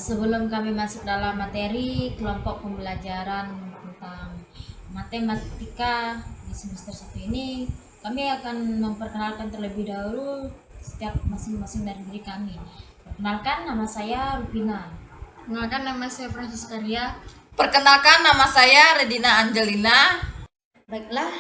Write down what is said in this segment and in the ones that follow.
Sebelum kami masuk dalam materi kelompok pembelajaran tentang matematika di semester 1 ini, kami akan memperkenalkan terlebih dahulu setiap masing-masing dari diri kami. Perkenalkan, nama saya Rupina. Perkenalkan, nama saya Francisca Ria. Perkenalkan, nama saya Redina Angelina. Baiklah,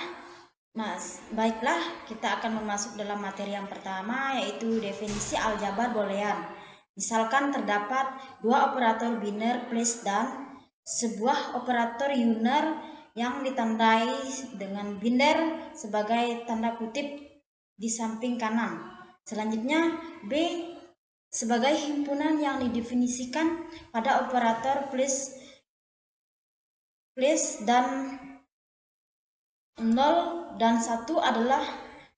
kita akan masuk dalam materi yang pertama, yaitu definisi aljabar boolean. Misalkan terdapat dua operator biner plus dan sebuah operator unner yang ditandai dengan biner sebagai tanda kutip di samping kanan. Selanjutnya, B sebagai himpunan yang didefinisikan pada operator plus dan 0 dan 1 adalah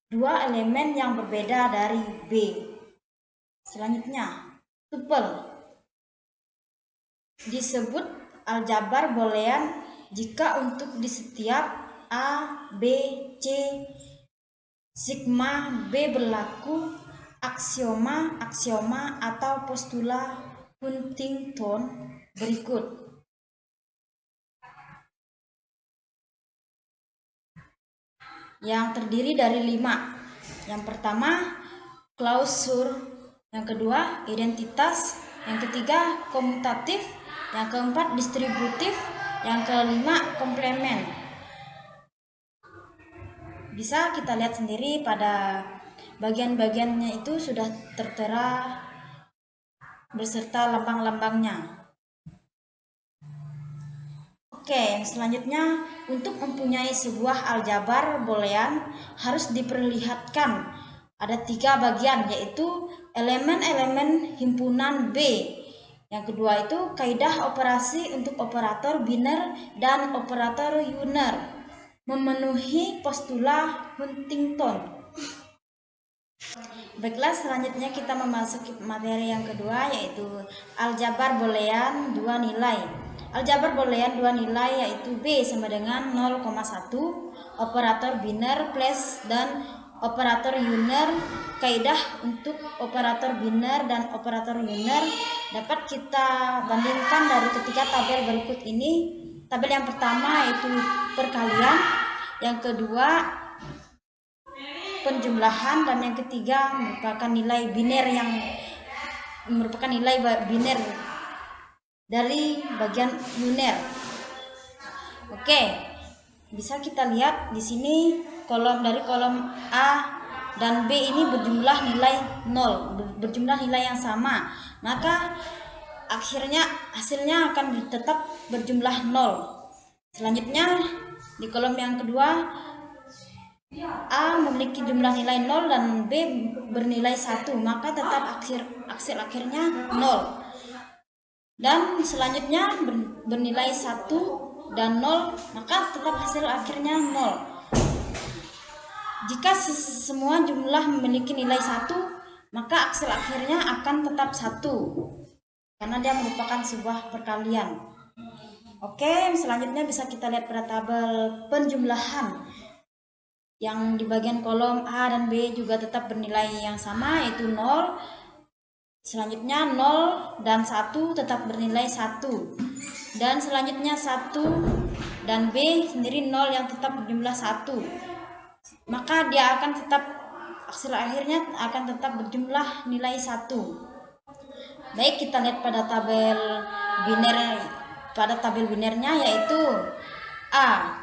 dua elemen yang berbeda dari B. Selanjutnya, tuple disebut aljabar boolean jika untuk di setiap A, B, C, sigma B berlaku aksioma atau postula Huntington berikut. Yang terdiri dari 5. Yang pertama, klausur. Yang kedua, identitas. Yang ketiga, komutatif. Yang keempat, distributif. Yang kelima, komplement. Bisa kita lihat sendiri pada bagian-bagiannya itu sudah tertera beserta lambang-lambangnya. Oke, selanjutnya untuk mempunyai sebuah aljabar boolean harus diperlihatkan ada 3 bagian, yaitu elemen-elemen himpunan B. Yang kedua itu kaidah operasi untuk operator biner dan operator unner memenuhi postula Huntington. Baiklah, selanjutnya kita memasuki materi yang kedua, yaitu aljabar boolean 2 nilai. Aljabar boolean 2 nilai yaitu B sama dengan 0,1, operator biner plus dan operator unner. Kaidah untuk operator biner dan operator unner dapat kita bandingkan dari ketiga tabel berikut ini. Tabel yang pertama yaitu perkalian, yang kedua penjumlahan, dan yang ketiga merupakan nilai biner dari bagian unner. Oke, bisa kita lihat di sini kolom A dan B ini berjumlah nilai 0, berjumlah nilai yang sama, maka hasilnya akan tetap berjumlah 0. Selanjutnya di kolom yang kedua, A memiliki jumlah nilai 0 dan B bernilai 1, maka tetap hasil akhirnya 0. Dan selanjutnya bernilai 1 dan 0, maka tetap hasil akhirnya 0. Jika semua jumlah memiliki nilai 1, maka hasil akhirnya akan tetap 1 karena dia merupakan sebuah perkalian. Oke, selanjutnya bisa kita lihat pada tabel penjumlahan. Yang di bagian kolom A dan B juga tetap bernilai yang sama, yaitu 0. Selanjutnya 0 dan 1 tetap bernilai 1. Dan selanjutnya 1 dan B sendiri 0 yang tetap berjumlah 1. Maka dia akan tetap hasil akhirnya akan tetap berjumlah nilai 1. Baik, kita lihat pada tabel binernya, yaitu A.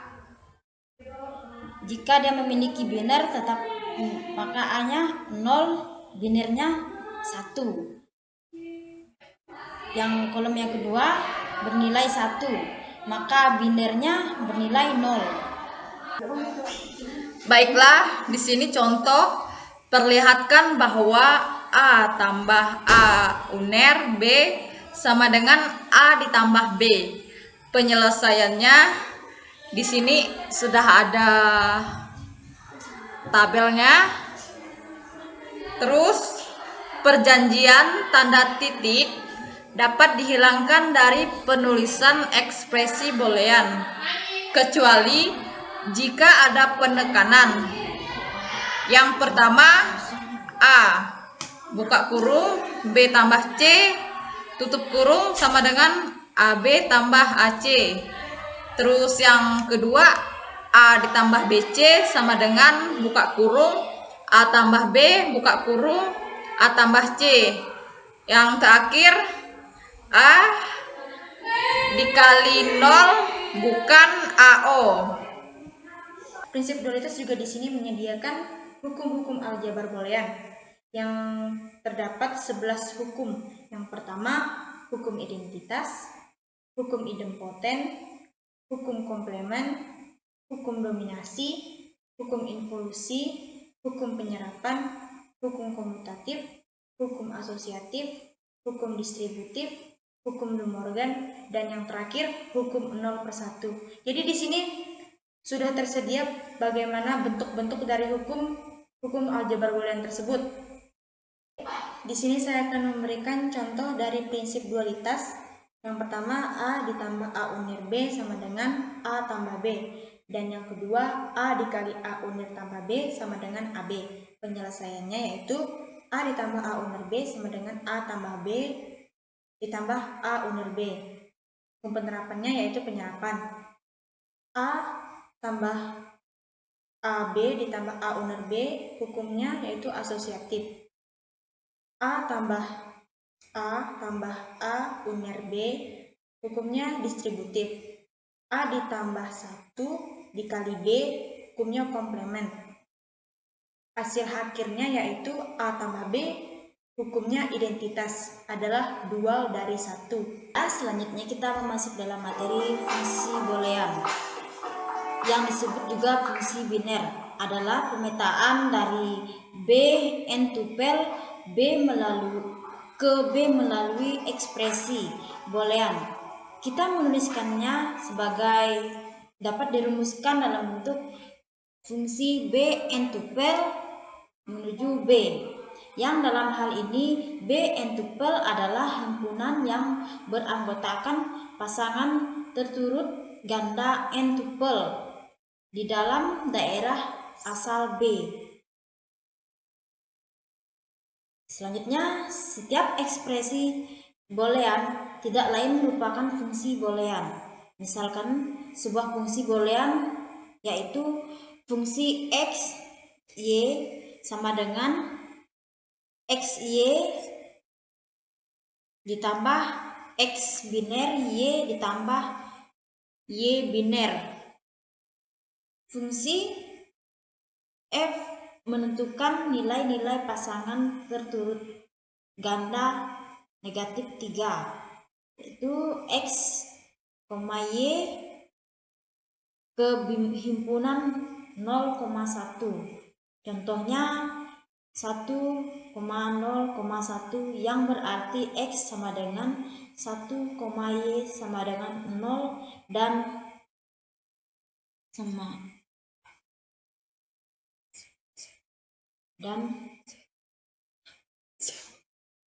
Jika dia memiliki biner tetap, maka A-nya 0, binernya 1. Yang kolom yang kedua bernilai 1, maka binernya bernilai 0. Baiklah, di sini contoh perlihatkan bahwa A tambah A unner B sama dengan A ditambah B. Penyelesaiannya di sini sudah ada tabelnya. Terus perjanjian tanda titik dapat dihilangkan dari penulisan ekspresi boolean kecuali jika ada penekanan. Yang pertama, A buka kurung B tambah C tutup kurung sama dengan AB tambah AC. Terus yang kedua, A ditambah BC sama dengan buka kurung A tambah B buka kurung A tambah C. Yang terakhir, A dikali 0 bukan AO. Prinsip dualitas juga di sini menyediakan hukum-hukum aljabar boolean yang terdapat 11 hukum. Yang pertama, hukum identitas, hukum idempoten, hukum komplement, hukum dominasi, hukum involusi, hukum penyerapan, hukum komutatif, hukum asosiatif, hukum distributif, hukum De Morgan, dan yang terakhir hukum 0/1. Jadi di sini sudah tersedia bagaimana bentuk-bentuk dari hukum aljabar boolean tersebut. Di sini saya akan memberikan contoh dari prinsip dualitas. Yang pertama, A ditambah A unir B sama dengan A tambah B. Dan yang kedua, A dikali A unir tambah B sama dengan AB. Penyelesaiannya yaitu A ditambah A unir B sama dengan A tambah B ditambah A unir B. Hukum penerapannya yaitu penyerapan. A tambah AB ditambah A unir B, hukumnya yaitu asosiatif. A tambah A unir B, hukumnya distributif. A ditambah 1 dikali B, hukumnya komplement. Hasil akhirnya yaitu A tambah B, hukumnya identitas, adalah dual dari 1. Selanjutnya kita masuk dalam materi fungsi boolean. Yang disebut juga fungsi biner adalah pemetaan dari B n tupel B melalui ekspresi boolean. Kita menuliskannya sebagai dapat dirumuskan dalam bentuk fungsi B n tupel menuju B, yang dalam hal ini B n tupel adalah himpunan yang beranggotakan pasangan terturut ganda n tupel di dalam daerah asal B. Selanjutnya, setiap ekspresi boolean tidak lain merupakan fungsi boolean. Misalkan sebuah fungsi boolean yaitu fungsi x, y sama dengan xy ditambah x biner y ditambah y biner. Fungsi f menentukan nilai-nilai pasangan terturut ganda negatif 3, yaitu x, y ke himpunan 0,1. Contohnya 1,0,1 yang berarti x sama dengan 1, y sama dengan 0 dan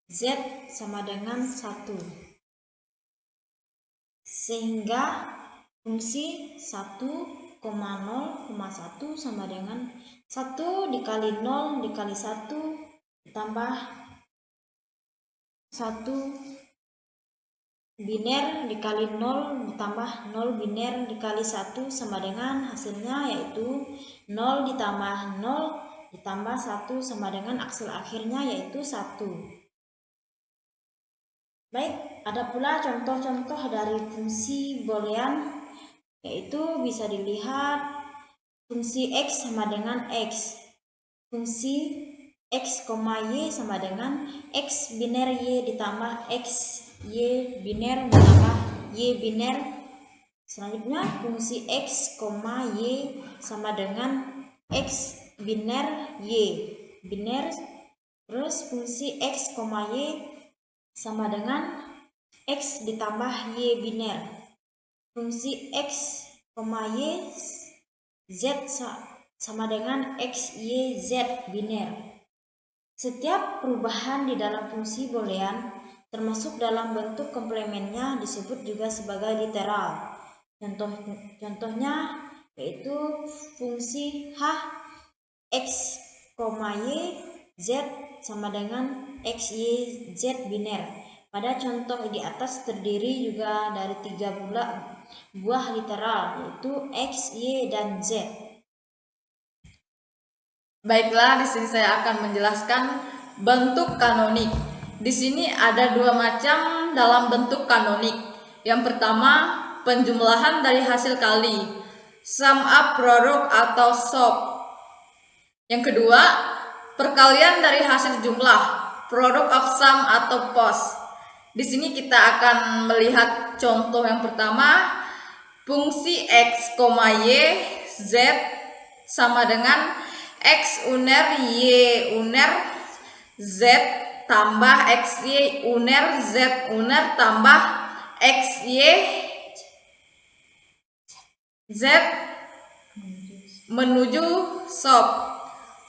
z sama dengan 1. Sehingga fungsi 1,0,1 sama dengan 1 dikali 0 dikali 1 ditambah 1 biner dikali 0 ditambah 0 biner dikali 1 sama dengan hasilnya yaitu 0 ditambah 0 ditambah 1 sama dengan hasil akhirnya yaitu 1. Baik, ada pula contoh-contoh dari fungsi boolean, yaitu bisa dilihat fungsi x sama dengan x, fungsi x, y sama dengan x biner y ditambah x y biner ditambah y biner. Selanjutnya fungsi x, y sama dengan x biner y biner. Terus fungsi x, y sama dengan x ditambah y biner. Fungsi x, y z sama dengan x, y, z biner. Setiap perubahan di dalam fungsi boolean termasuk dalam bentuk komplementnya disebut juga sebagai literal. Contohnya yaitu fungsi h x, y, z sama dengan x, y, z biner. Pada contoh di atas terdiri juga dari 3 buah literal, yaitu X, Y, dan Z. Baiklah, di sini saya akan menjelaskan bentuk kanonik. Di sini ada 2 macam dalam bentuk kanonik. Yang pertama, penjumlahan dari hasil kali, sum up produk atau SOP. Yang kedua, perkalian dari hasil jumlah, product of sum atau POS. Di sini kita akan melihat contoh yang pertama, fungsi X, Y, Z sama dengan X uner Y uner Z tambah XY uner Z uner tambah XY Z menuju SOP.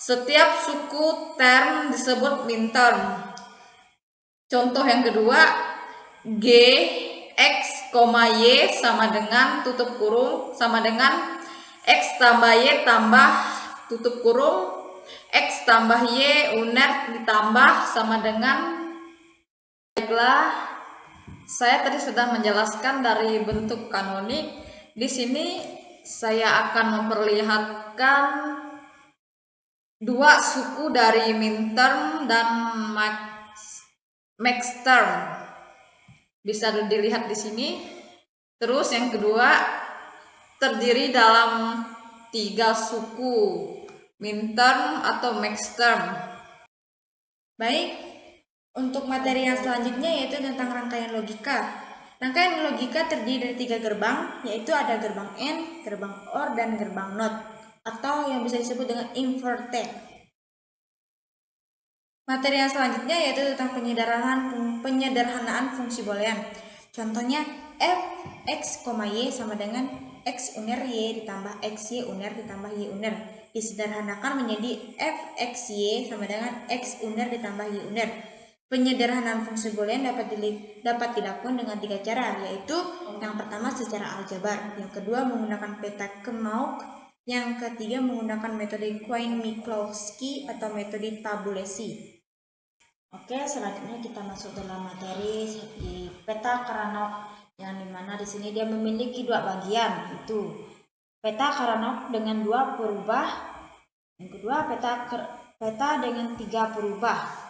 Setiap suku term disebut minterm. Contoh yang kedua, G X, Y sama dengan tutup kurung sama dengan X tambah Y tambah tutup kurung X tambah Y uner ditambah sama dengan. Baiklah, saya tadi sudah menjelaskan dari bentuk kanonik. Di sini saya akan memperlihatkan 2 suku dari minterm dan maxterm. Bisa dilihat di sini. Terus yang kedua terdiri dalam 3 suku, minterm atau maxterm. Baik, untuk materi yang selanjutnya yaitu tentang rangkaian logika. Rangkaian logika terdiri dari 3 gerbang, yaitu ada gerbang AND, gerbang OR, dan gerbang NOT, atau yang bisa disebut dengan inverted. Materi yang selanjutnya yaitu tentang penyederhanaan fungsi boolean. Contohnya f x, y sama dengan x uner y ditambah x y uner ditambah y uner. Disederhanakan menjadi f x y sama dengan x uner ditambah y uner. Penyederhanaan fungsi boolean dapat dilakukan dengan 3 cara, yaitu yang pertama secara aljabar, yang kedua menggunakan peta Kernow, yang ketiga menggunakan metode Cohen-Minkowski atau metode tabulasi. Oke, selanjutnya kita masuk dalam materi di peta Karnaugh, yang dimana di sini dia memiliki 2 bagian, yaitu peta Karnaugh dengan 2 perubah, yang kedua peta dengan 3 perubah.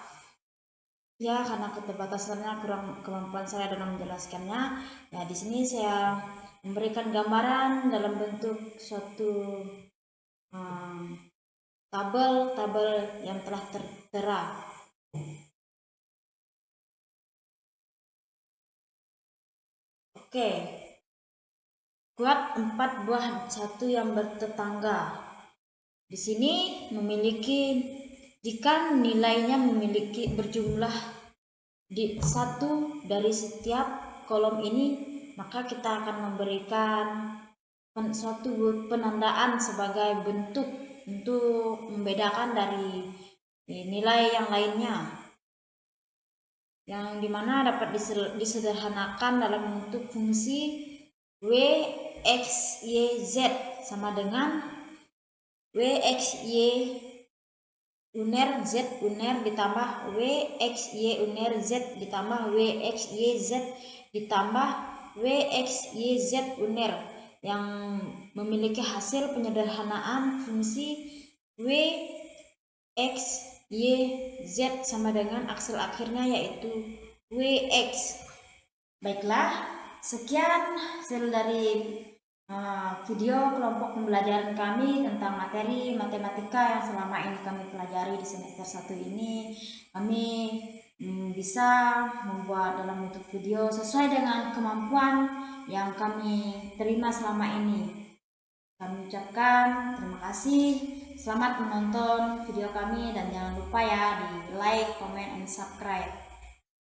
Ya, karena keterbatasannya kurang kemampuan saya dalam menjelaskannya, ya di sini saya memberikan gambaran dalam bentuk suatu tabel yang telah tertera. Oke, kuat 4 buah satu yang bertetangga. Di sini memiliki, jika nilainya memiliki berjumlah di 1 dari setiap kolom ini, maka kita akan memberikan suatu penandaan sebagai bentuk untuk membedakan dari nilai yang lainnya, yang dimana dapat disederhanakan dalam bentuk fungsi W X Y Z sama dengan W X Y uner Z uner ditambah W X Y uner Z ditambah W X Y Z ditambah W X Y Z uner, yang memiliki hasil penyederhanaan fungsi W X Y Z sama dengan aksel akhirnya yaitu WX. Baiklah, sekian hasil dari video kelompok pembelajaran kami tentang materi matematika yang selama ini kami pelajari di semester 1 ini. Kami bisa membuat dalam bentuk video sesuai dengan kemampuan yang kami terima selama ini. Kami ucapkan terima kasih, selamat menonton video kami, dan jangan lupa ya di like, comment, and subscribe.